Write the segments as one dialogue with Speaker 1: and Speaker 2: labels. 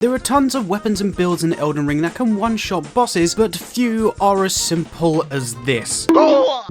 Speaker 1: There are tons of weapons and builds in Elden Ring that can one-shot bosses, but few are as simple as this.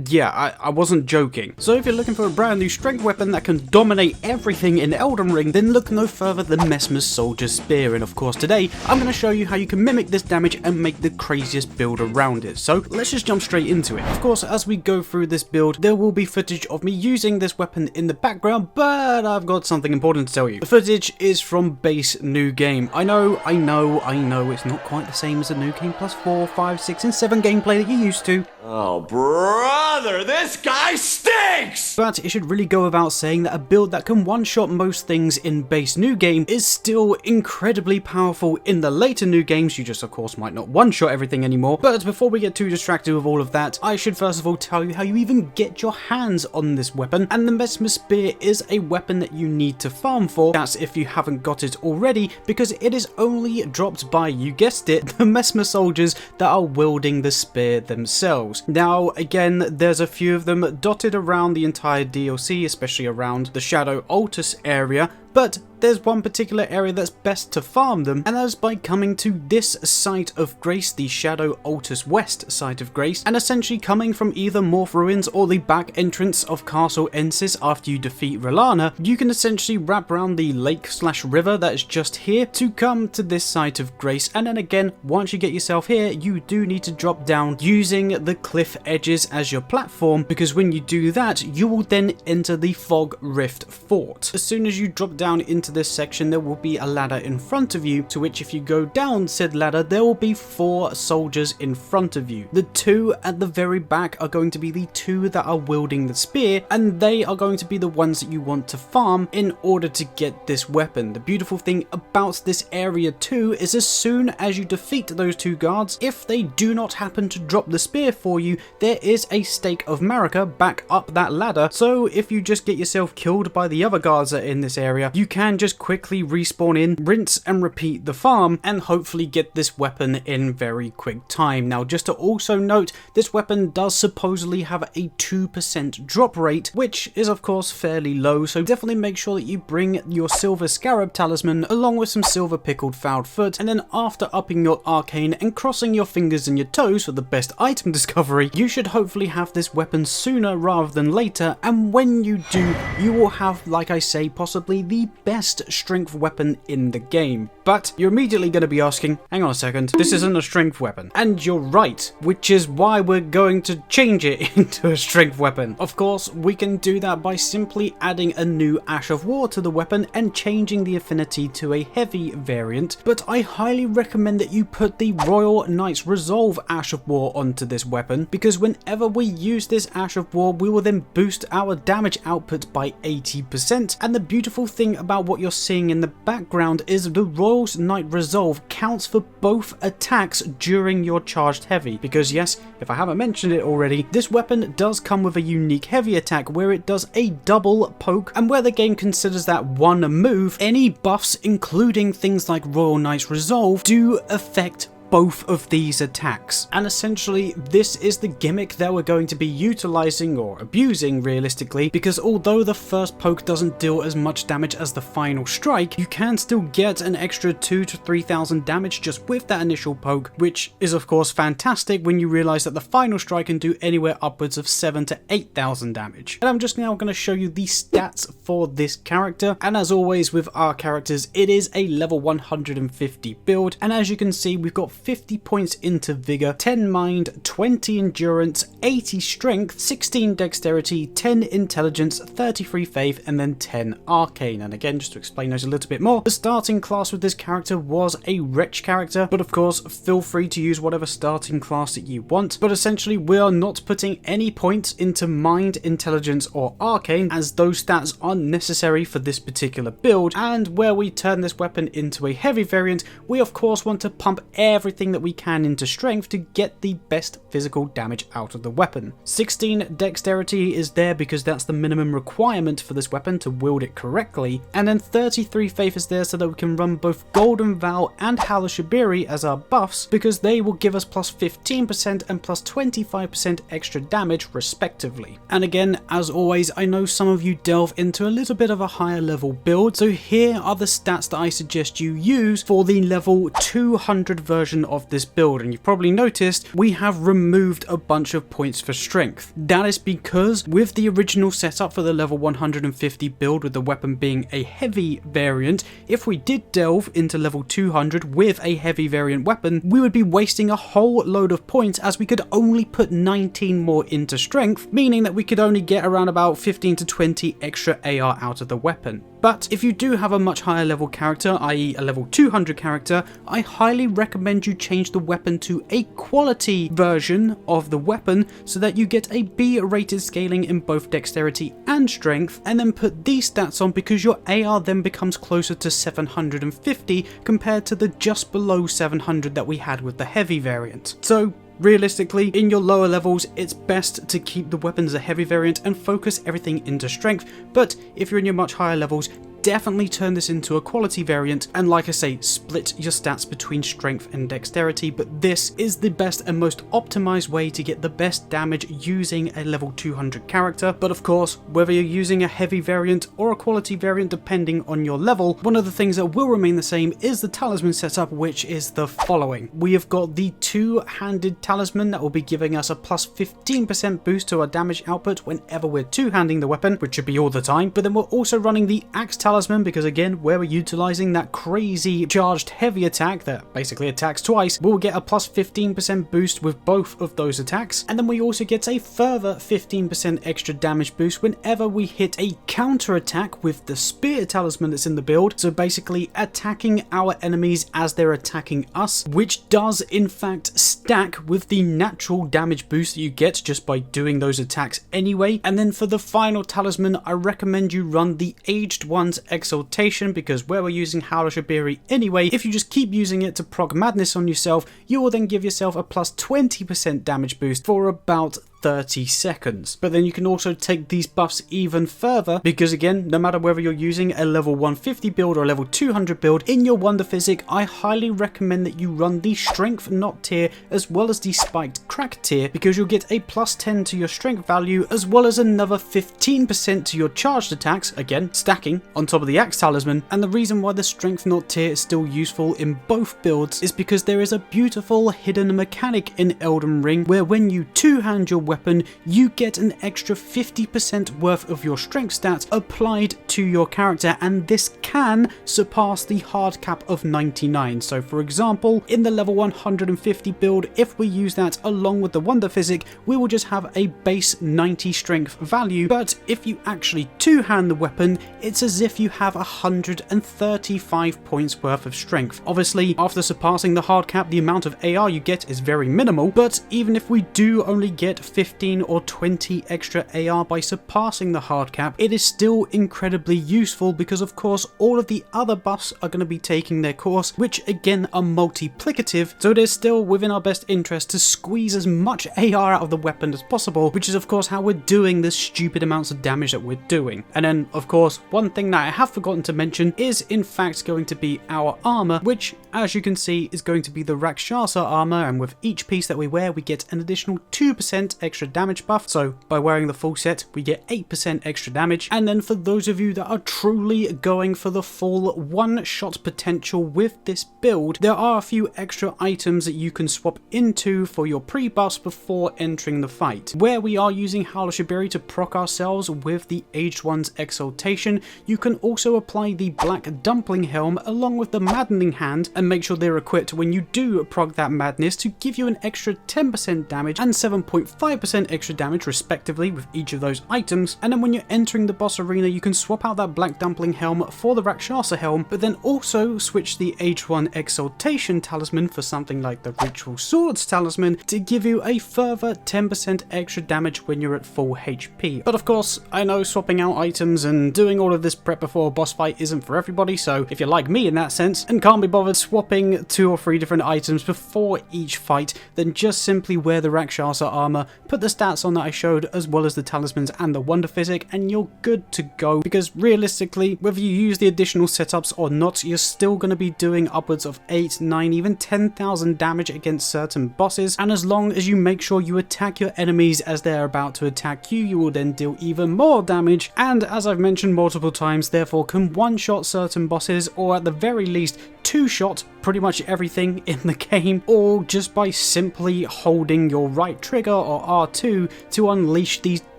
Speaker 1: Yeah, I wasn't joking. So if you're looking for a brand new strength weapon that can dominate everything in Elden Ring, then look no further than Messmer's Soldier's Spear, and of course today, I'm going to show you how you can mimic this damage and make the craziest build around it. So let's just jump straight into it. Of course, as we go through this build, there will be footage of me using this weapon in the background, but I've got something important to tell you. The footage is from base new game. I know, it's not quite the same as the new game plus 4, 5, 6, and 7 gameplay that you're used to.
Speaker 2: Oh, brother, this guy stinks!
Speaker 1: But it should really go without saying that a build that can one-shot most things in base new game is still incredibly powerful in the later new games. You just, of course, might not one-shot everything anymore. But before we get too distracted with all of that, I should first of all tell you how you even get your hands on this weapon. And the Messmer Spear is a weapon that you need to farm for. That's if you haven't got it already, because it is only dropped by, you guessed it, the Messmer soldiers that are wielding the spear themselves. Now, again, there's a few of them dotted around the entire DLC, especially around the Shadow Altus area, but there's one particular area that's best to farm them, and that is by coming to this site of grace, the Shadow Altus West site of grace, and essentially coming from either Morph Ruins or the back entrance of Castle Ensis after you defeat Relana. You can essentially wrap around the lake/river that is just here to come to this site of grace, and then again, once you get yourself here, you do need to drop down using the cliff edges as your platform, because when you do that, you will then enter the Fog Rift Fort. As soon as you drop down into this section, there will be a ladder in front of you, to which if you go down said ladder, there will be 4 soldiers in front of you. The 2 at the very back are going to be the 2 that are wielding the spear, and they are going to be the ones that you want to farm in order to get this weapon. The beautiful thing about this area too is as soon as you defeat those 2 guards, if they do not happen to drop the spear for you, there is a stake of Marika back up that ladder, so if you just get yourself killed by the other guards that are in this area, you can just quickly respawn in, rinse and repeat the farm, and hopefully get this weapon in very quick time. Now, just to also note, this weapon does supposedly have a 2% drop rate, which is of course fairly low, so definitely make sure that you bring your Silver Scarab Talisman along with some Silver Pickled Fouled Foot, and then after upping your Arcane and crossing your fingers and your toes for the best item discovery, you should hopefully have this weapon sooner rather than later, and when you do, you will have, like I say, possibly the best strength weapon in the game. But you're immediately going to be asking, hang on a second, this isn't a strength weapon. And you're right, which is why we're going to change it into a strength weapon. Of course, we can do that by simply adding a new Ash of War to the weapon and changing the affinity to a heavy variant, but I highly recommend that you put the Royal Knight's Resolve Ash of War onto this weapon, because whenever we use this Ash of War, we will then boost our damage output by 80%, and the beautiful thing about what you're seeing in the background is the Royal Knight Resolve counts for both attacks during your charged heavy, because yes, if I haven't mentioned it already, this weapon does come with a unique heavy attack where it does a double poke, and where the game considers that one move, any buffs including things like Royal Knight's Resolve do affect both of these attacks. And essentially this is the gimmick that we're going to be utilizing or abusing realistically, because although the first poke doesn't deal as much damage as the final strike, you can still get an extra 2,000 to 3,000 damage just with that initial poke, which is of course fantastic when you realize that the final strike can do anywhere upwards of 7,000 to 8,000 damage. And I'm just now going to show you the stats for this character, and as always with our characters, it is a level 150 build, and as you can see, we've got 50 points into Vigor, 10 Mind, 20 Endurance, 80 Strength, 16 Dexterity, 10 Intelligence, 33 Faith, and then 10 Arcane. And again, just to explain those a little bit more, the starting class with this character was a Wretch character, but of course, feel free to use whatever starting class that you want. But essentially, we are not putting any points into Mind, Intelligence, or Arcane, as those stats aren't necessary for this particular build. And where we turn this weapon into a heavy variant, we of course want to pump every everything that we can into strength to get the best physical damage out of the weapon. 16 dexterity is there because that's the minimum requirement for this weapon to wield it correctly, and then 33 faith is there so that we can run both Golden Vow and Halashibiri as our buffs, because they will give us plus 15% and plus 25% extra damage respectively. And again, as always, I know some of you delve into a little bit of a higher level build, so here are the stats that I suggest you use for the level 200 version of this build. And you've probably noticed we have removed a bunch of points for strength. That is because with the original setup for the level 150 build, with the weapon being a heavy variant, if we did delve into level 200 with a heavy variant weapon, we would be wasting a whole load of points, as we could only put 19 more into strength, meaning that we could only get around about 15 to 20 extra AR out of the weapon. But if you do have a much higher level character, i.e. a level 200 character, I highly recommend you change the weapon to a quality version of the weapon so that you get a B rated scaling in both dexterity and strength, and then put these stats on, because your AR then becomes closer to 750 compared to the just below 700 that we had with the heavy variant. So realistically, in your lower levels, it's best to keep the weapon as a heavy variant and focus everything into strength, but if you're in your much higher levels, definitely turn this into a quality variant, and like I say, split your stats between strength and dexterity, but this is the best and most optimized way to get the best damage using a level 200 character. But of course, whether you're using a heavy variant or a quality variant depending on your level, one of the things that will remain the same is the talisman setup, which is the following. We have got the two-handed talisman that will be giving us a plus 15% boost to our damage output whenever we're two-handing the weapon, which should be all the time, but then we're also running the axe talisman, because again, where we're utilizing that crazy charged heavy attack that basically attacks twice, we'll get a plus 15% boost with both of those attacks, and then we also get a further 15% extra damage boost whenever we hit a counter attack with the spear talisman that's in the build, so basically attacking our enemies as they're attacking us, which does in fact stack with the natural damage boost that you get just by doing those attacks anyway. And then for the final talisman, I recommend you run the Aged One's Exaltation, because where we're using Halashibiri anyway, if you just keep using it to proc madness on yourself, you will then give yourself a plus 20% damage boost for about 30 seconds. But then you can also take these buffs even further, because again, no matter whether you're using a level 150 build or a level 200 build, in your Wonder Physick, I highly recommend that you run the Strength Knot tier as well as the Spiked Crack tier, because you'll get a plus 10 to your strength value as well as another 15% to your charged attacks, again stacking on top of the Axe Talisman. And the reason why the Strength Knot tier is still useful in both builds is because there is a beautiful hidden mechanic in Elden Ring where when you two-hand your weapon, you get an extra 50% worth of your strength stats applied to your character, and this can surpass the hard cap of 99. So for example, in the level 150 build, if we use that along with the Wonder Physick, we will just have a base 90 strength value, but if you actually two-hand the weapon, it's as if you have 135 points worth of strength. Obviously, after surpassing the hard cap, the amount of AR you get is very minimal, but even if we do only get 15 or 20 extra AR by surpassing the hard cap, it is still incredibly useful, because of course all of the other buffs are going to be taking their course, which again are multiplicative, so it is still within our best interest to squeeze as much AR out of the weapon as possible, which is of course how we're doing the stupid amounts of damage that we're doing. And then of course, one thing that I have forgotten to mention is in fact going to be our armor, which as you can see is going to be the Rakshasa armor, and with each piece that we wear we get an additional 2% extra damage buff, so by wearing the full set we get 8% extra damage. And then for those of you that are truly going for the full one-shot potential with this build, there are a few extra items that you can swap into for your pre-buffs before entering the fight. Where we are using Halashibiri to proc ourselves with the Aged One's Exaltation, you can also apply the Black Dumpling Helm along with the Maddening Hand, and make sure they're equipped when you do proc that madness to give you an extra 10% damage and 7.5% 5% extra damage respectively with each of those items, and then when you're entering the boss arena you can swap out that Black Dumpling helm for the Rakshasa helm, but then also switch the H1 Exaltation talisman for something like the Ritual Swords talisman to give you a further 10% extra damage when you're at full HP. But of course, I know swapping out items and doing all of this prep before a boss fight isn't for everybody, so if you're like me in that sense and can't be bothered swapping 2 or 3 different items before each fight, then just simply wear the Rakshasa armor, put the stats on that I showed as well as the talismans and the wonder physick, and you're good to go, because realistically, whether you use the additional setups or not, you're still going to be doing upwards of 8, 9, even 10,000 damage against certain bosses, and as long as you make sure you attack your enemies as they're about to attack you, you will then deal even more damage, and as I've mentioned multiple times, therefore can one-shot certain bosses, or at the very least two-shot pretty much everything in the game, all just by simply holding your right trigger or R2 to unleash these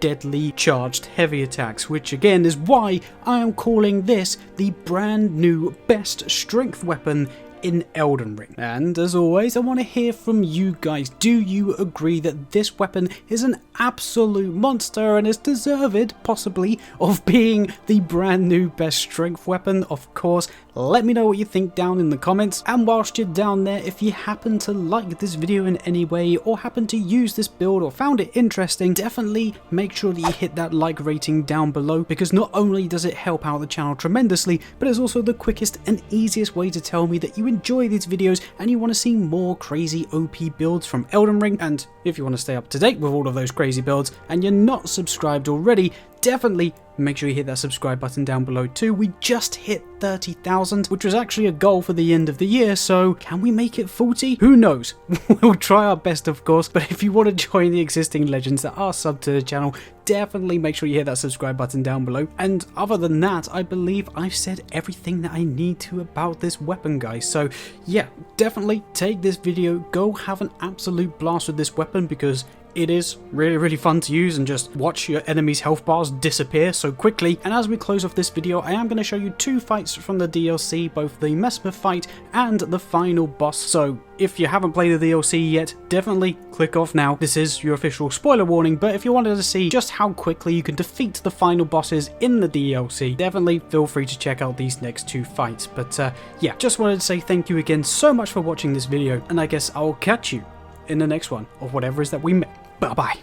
Speaker 1: deadly charged heavy attacks, which again is why I am calling this the brand new best strength weapon in Elden Ring. And as always, I want to hear from you guys. Do you agree that this weapon is an absolute monster and is deserved, possibly, of being the brand new best strength weapon? Of course, let me know what you think down in the comments. And whilst you're down there, if you happen to like this video in any way or happen to use this build or found it interesting, definitely make sure that you hit that like rating down below, because not only does it help out the channel tremendously, but it's also the quickest and easiest way to tell me that you enjoy these videos and you want to see more crazy OP builds from Elden Ring. And if you want to stay up to date with all of those crazy builds and you're not subscribed already, definitely make sure you hit that subscribe button down below too. We just hit 30,000, which was actually a goal for the end of the year, so can we make it 40? Who knows? We'll try our best, of course, but if you want to join the existing legends that are subbed to the channel, definitely make sure you hit that subscribe button down below. And other than that, I believe I've said everything that I need to about this weapon, guys. So yeah, definitely take this video, go have an absolute blast with this weapon, because it is really fun to use and just watch your enemy's health bars disappear so quickly. And as we close off this video, I am going to show you 2 fights from the DLC, both the Messmer fight and the final boss. So if you haven't played the DLC yet, definitely click off now. This is your official spoiler warning, but if you wanted to see just how quickly you can defeat the final bosses in the DLC, definitely feel free to check out these next 2 fights. But yeah, just wanted to say thank you again so much for watching this video, and I guess I'll catch you in the next one, or whatever it is that we make. Bye-bye.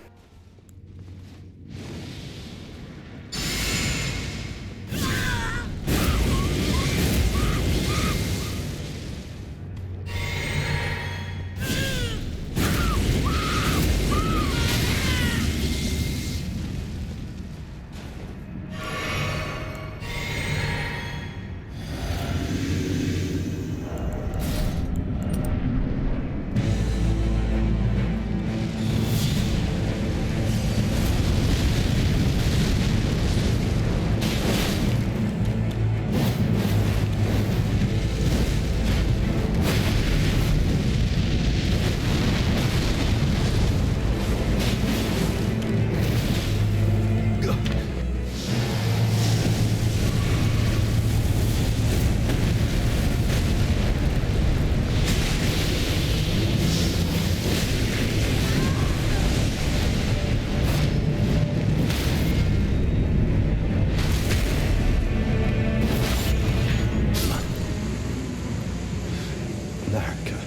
Speaker 2: America.